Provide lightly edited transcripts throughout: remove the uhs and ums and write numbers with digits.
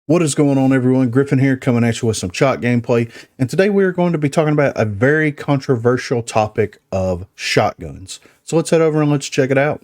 What is going on, everyone? Griffin here, coming at you with some shot gameplay, and today we are going to be talking about a very controversial topic of shotguns. So let's head over and let's check it out.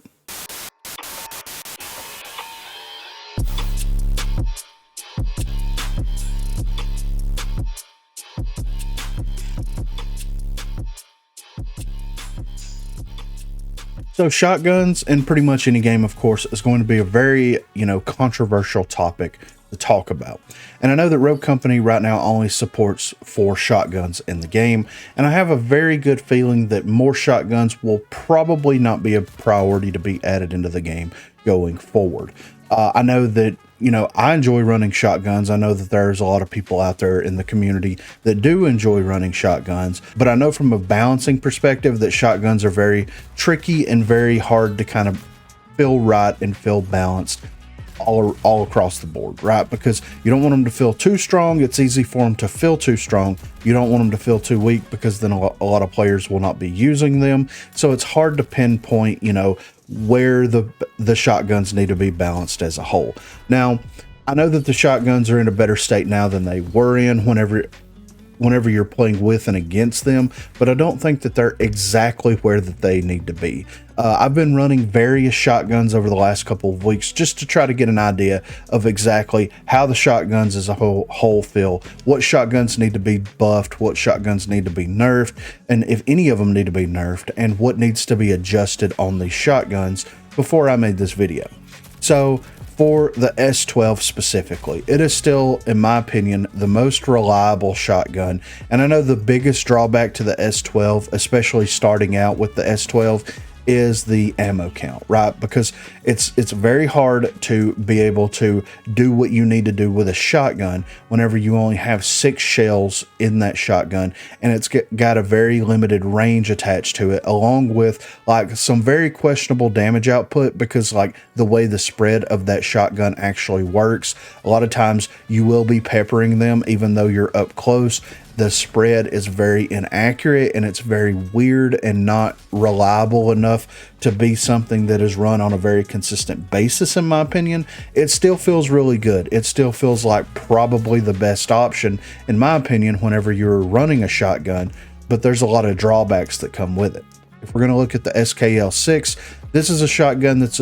So shotguns, in pretty much any game, of course, is going to be a very, controversial topic to talk about. And I know that Rogue Company right now only supports 4 shotguns in the game, and I have a very good feeling that more shotguns will probably not be a priority to be added into the game going forward. I know that, I enjoy running shotguns. I know that there's a lot of people out there in the community that do enjoy running shotguns, but I know from a balancing perspective that shotguns are very tricky and very hard to kind of feel right and feel balanced all across the board, right? Because you don't want them to feel too strong. It's easy for them to feel too strong. You don't want them to feel too weak, because then a lot of players will not be using them. So it's hard to pinpoint, where the shotguns need to be balanced as a whole. Now, I know that the shotguns are in a better state now than they were in whenever you're playing with and against them, but I don't think that they're exactly where that they need to be. I've been running various shotguns over the last couple of weeks just to try to get an idea of exactly how the shotguns as a whole feel, what shotguns need to be buffed, what shotguns need to be nerfed, and if any of them need to be nerfed, and what needs to be adjusted on these shotguns before I made this video. So for the S12 specifically, it is still, in my opinion, the most reliable shotgun. And I know the biggest drawback to the S12, especially starting out with the S12, is the ammo count, right? Because it's very hard to be able to do what you need to do with a shotgun whenever you only have 6 shells in that shotgun, and it's got a very limited range attached to it, along with like some very questionable damage output, because like the way the spread of that shotgun actually works, a lot of times you will be peppering them even though you're up close. The spread is very inaccurate, and it's very weird and not reliable enough to be something that is run on a very consistent basis, in my opinion. It still feels really good. It still feels like probably the best option, in my opinion, whenever you're running a shotgun, but there's a lot of drawbacks that come with it. If we're going to look at the SKL6, this is a shotgun that's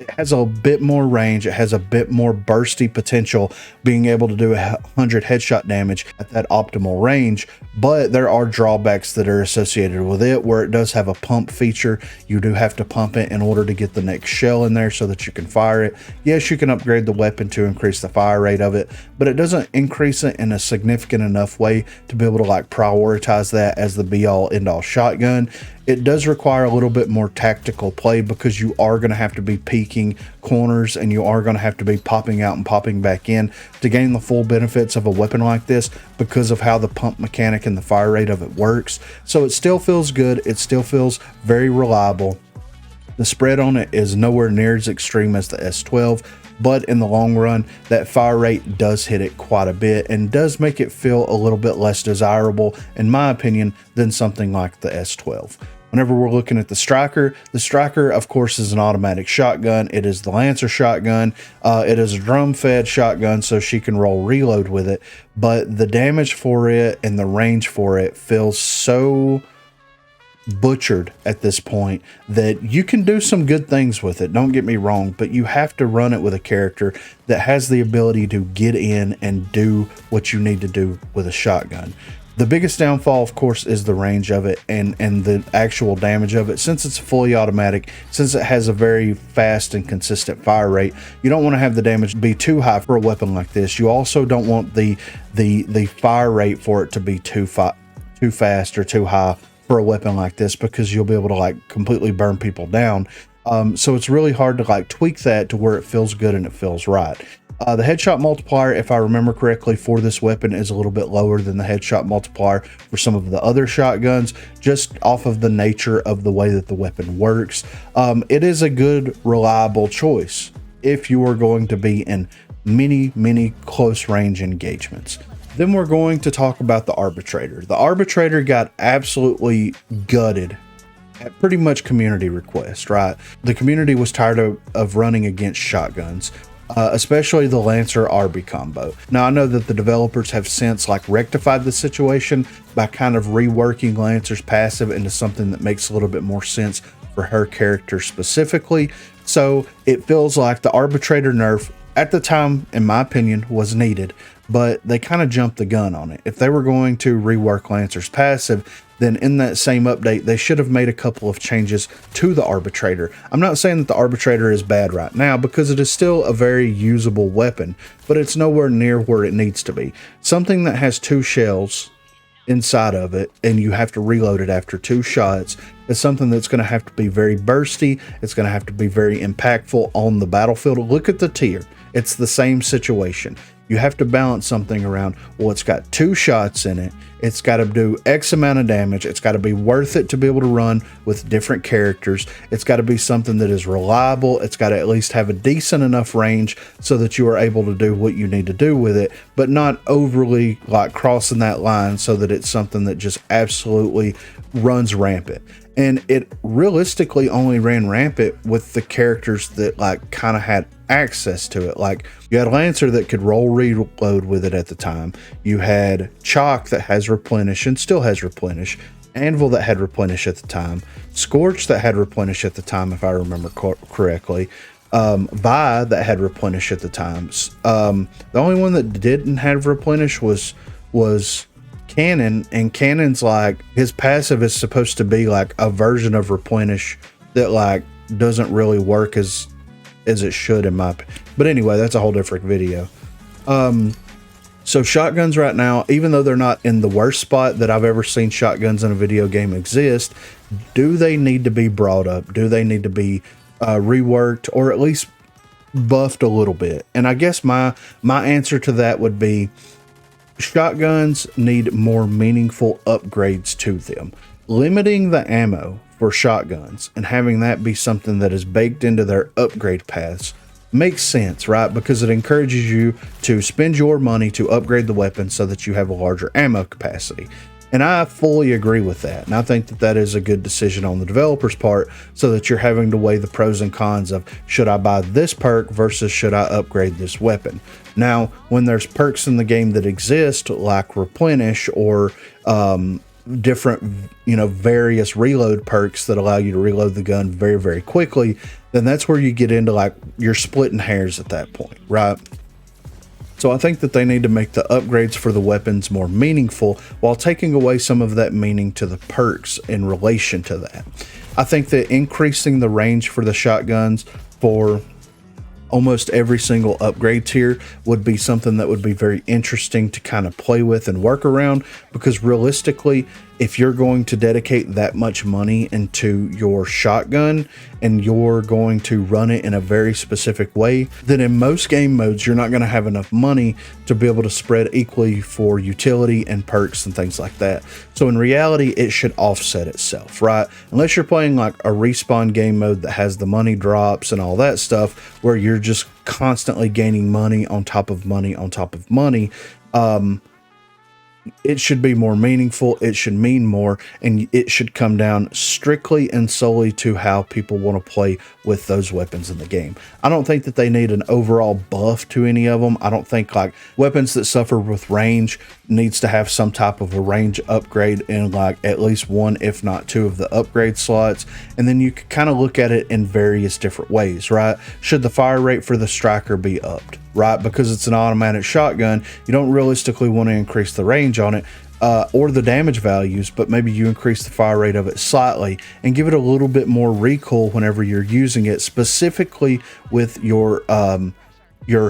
it has a bit more range. It has a bit more bursty potential, being able to do 100 headshot damage at that optimal range, but there are drawbacks that are associated with it, where it does have a pump feature. You do have to pump it in order to get the next shell in there so that you can fire it. Yes, you can upgrade the weapon to increase the fire rate of it, but it doesn't increase it in a significant enough way to be able to like prioritize that as the be all end all shotgun. It does require a little bit more tactical play, because you are going to have to be peeking corners, and you are going to have to be popping out and popping back in to gain the full benefits of a weapon like this, because of how the pump mechanic and the fire rate of it works. So it still feels good. It still feels very reliable. The spread on it is nowhere near as extreme as the S12, but in the long run, that fire rate does hit it quite a bit and does make it feel a little bit less desirable, in my opinion, than something like the S12. Whenever we're looking at the Striker, of course, is an automatic shotgun. It is the Lancer shotgun. It is a drum-fed shotgun, so she can roll reload with it. But the damage for it and the range for it feels so butchered at this point that you can do some good things with it, don't get me wrong, but you have to run it with a character that has the ability to get in and do what you need to do with a shotgun. The biggest downfall, of course, is the range of it and the actual damage of it. Since it's fully automatic, since it has a very fast and consistent fire rate, you don't want to have the damage be too high for a weapon like this. You also don't want the fire rate for it to be too fast or too high for a weapon like this, because you'll be able to like completely burn people down. So it's really hard to like tweak that to where it feels good and it feels right. The headshot multiplier, if I remember correctly, for this weapon is a little bit lower than the headshot multiplier for some of the other shotguns, just off of the nature of the way that the weapon works. It is a good, reliable choice if you are going to be in many close range engagements. Then we're going to talk about the Arbitrator. The Arbitrator got absolutely gutted at pretty much community request, right? The community was tired of running against shotguns. especially the Lancer RB combo. Now I know that the developers have since like rectified the situation by kind of reworking Lancer's passive into something that makes a little bit more sense for her character specifically. So it feels like the arbitrator nerf at the time, in my opinion, was needed, but they kind of jumped the gun on it. If they were going to rework Lancer's passive, then in that same update, they should have made a couple of changes to the arbitrator. I'm not saying that the arbitrator is bad right now, because it is still a very usable weapon, but it's nowhere near where it needs to be. Something that has 2 shells inside of it and you have to reload it after 2 shots is something that's going to have to be very bursty. It's going to have to be very impactful on the battlefield. Look at the tier. It's the same situation. You have to balance something around, well, it's got 2 shots in it. It's got to do X amount of damage. It's got to be worth it to be able to run with different characters. It's got to be something that is reliable. It's got to at least have a decent enough range so that you are able to do what you need to do with it, but not overly like crossing that line so that it's something that just absolutely runs rampant. And it realistically only ran rampant with the characters that like kind of had access to it. Like you had Lancer that could roll reload with it at the time. You had Chalk that has replenish and still has replenish. Anvil that had replenish at the time. Scorch that had replenish at the time, if I remember correctly. Vi that had replenish at the times. The only one that didn't have replenish was Cannon, and Cannon's like, his passive is supposed to be like a version of replenish that like doesn't really work as it should in my opinion. But anyway, that's a whole different video. So shotguns right now, even though they're not in the worst spot that I've ever seen shotguns in a video game exist, do they need to be brought up? Do they need to be reworked or at least buffed a little bit? And I guess my answer to that would be shotguns need more meaningful upgrades to them. Limiting the ammo for shotguns and having that be something that is baked into their upgrade paths makes sense, right? Because it encourages you to spend your money to upgrade the weapon so that you have a larger ammo capacity. And I fully agree with that. And I think that that is a good decision on the developer's part, so that you're having to weigh the pros and cons of, should I buy this perk versus should I upgrade this weapon? Now, when there's perks in the game that exist, like replenish or different, various reload perks that allow you to reload the gun very, very quickly, then that's where you get into like, you're splitting hairs at that point, right? So I think that they need to make the upgrades for the weapons more meaningful while taking away some of that meaning to the perks in relation to that. I think that increasing the range for the shotguns for almost every single upgrade tier would be something that would be very interesting to kind of play with and work around, because realistically, if you're going to dedicate that much money into your shotgun and you're going to run it in a very specific way, then in most game modes, you're not going to have enough money to be able to spread equally for utility and perks and things like that. So in reality, it should offset itself, right? Unless you're playing like a respawn game mode that has the money drops and all that stuff, where you're just constantly gaining money on top of money on top of money. It should be more meaningful. It should mean more, and it should come down strictly and solely to how people want to play with those weapons in the game. I don't think that they need an overall buff to any of them. I don't think like weapons that suffer with range needs to have some type of a range upgrade in like at least one, if not two of the upgrade slots. And then you can kind of look at it in various different ways, right? Should the fire rate for the striker be upped? Right, because it's an automatic shotgun, you don't realistically want to increase the range on it or the damage values, but maybe you increase the fire rate of it slightly and give it a little bit more recoil whenever you're using it, specifically with your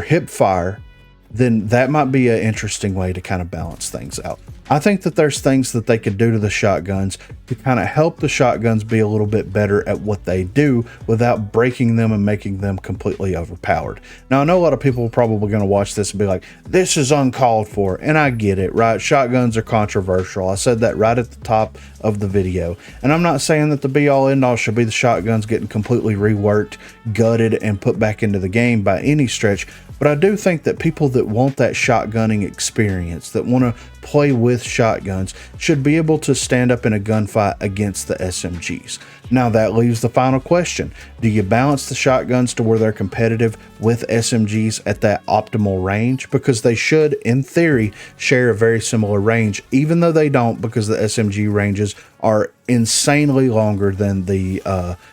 hip fire. Then that might be an interesting way to kind of balance things out. I think that there's things that they could do to the shotguns to kind of help the shotguns be a little bit better at what they do without breaking them and making them completely overpowered. Now, I know a lot of people are probably going to watch this and be like, this is uncalled for. And I get it, right? Shotguns are controversial. I said that right at the top of the video. And I'm not saying that the be all end all should be the shotguns getting completely reworked, gutted, and put back into the game by any stretch. But I do think that people that want that shotgunning experience, that want to play with shotguns, should be able to stand up in a gunfight against the SMGs. Now that leaves the final question. Do you balance the shotguns to where they're competitive with SMGs at that optimal range? Because they should, in theory, share a very similar range, even though they don't, because the SMG ranges are insanely longer than the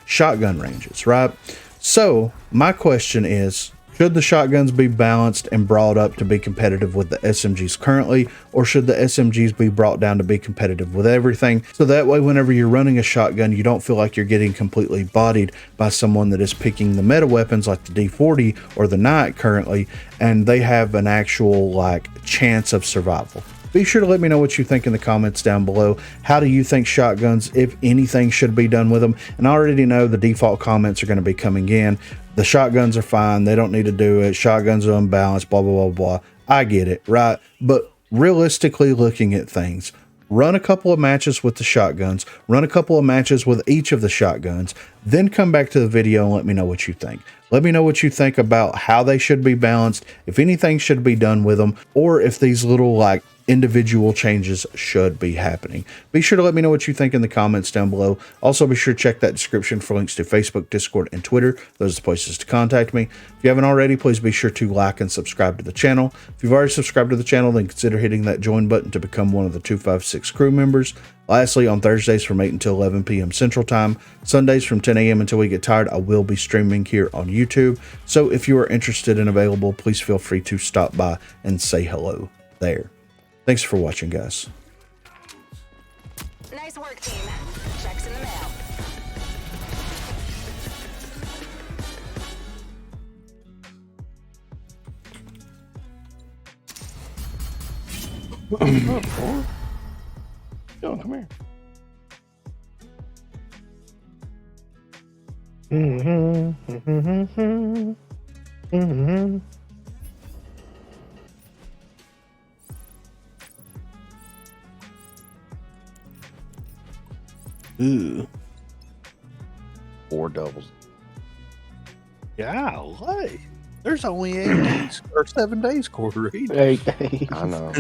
shotgun ranges, right? So my question is, should the shotguns be balanced and brought up to be competitive with the SMGs currently, or should the SMGs be brought down to be competitive with everything? So that way, whenever you're running a shotgun, you don't feel like you're getting completely bodied by someone that is picking the meta weapons like the D40 or the Knight currently, and they have an actual like chance of survival. Be sure to let me know what you think in the comments down below. How do you think shotguns, if anything, should be done with them? And I already know the default comments are going to be coming in. The shotguns are fine. They don't need to do it. Shotguns are unbalanced, blah, blah, blah, blah. I get it, right? But realistically looking at things, run a couple of matches with the shotguns, run a couple of matches with each of the shotguns, then come back to the video and let me know what you think. Let me know what you think about how they should be balanced, if anything should be done with them, or if these little like individual changes should be happening. Be sure to let me know what you think in the comments down below. Also, be sure to check that description for links to Facebook, Discord, and Twitter. Those are the places to contact me. If you haven't already, please be sure to like and subscribe to the channel. If you've already subscribed to the channel, then consider hitting that join button to become one of the 256 crew members. Lastly, on Thursdays from 8 until 11 p.m. Central Time, Sundays from 10 a.m. until we get tired, I will be streaming here on YouTube. So if you are interested and available, please feel free to stop by and say hello there. Thanks for watching, guys. Nice work, team. Checks in the mail. Dylan, come here. Ooh. 4 doubles. Golly. There's only 8 days or 7 days, Corey. 8 days. I know.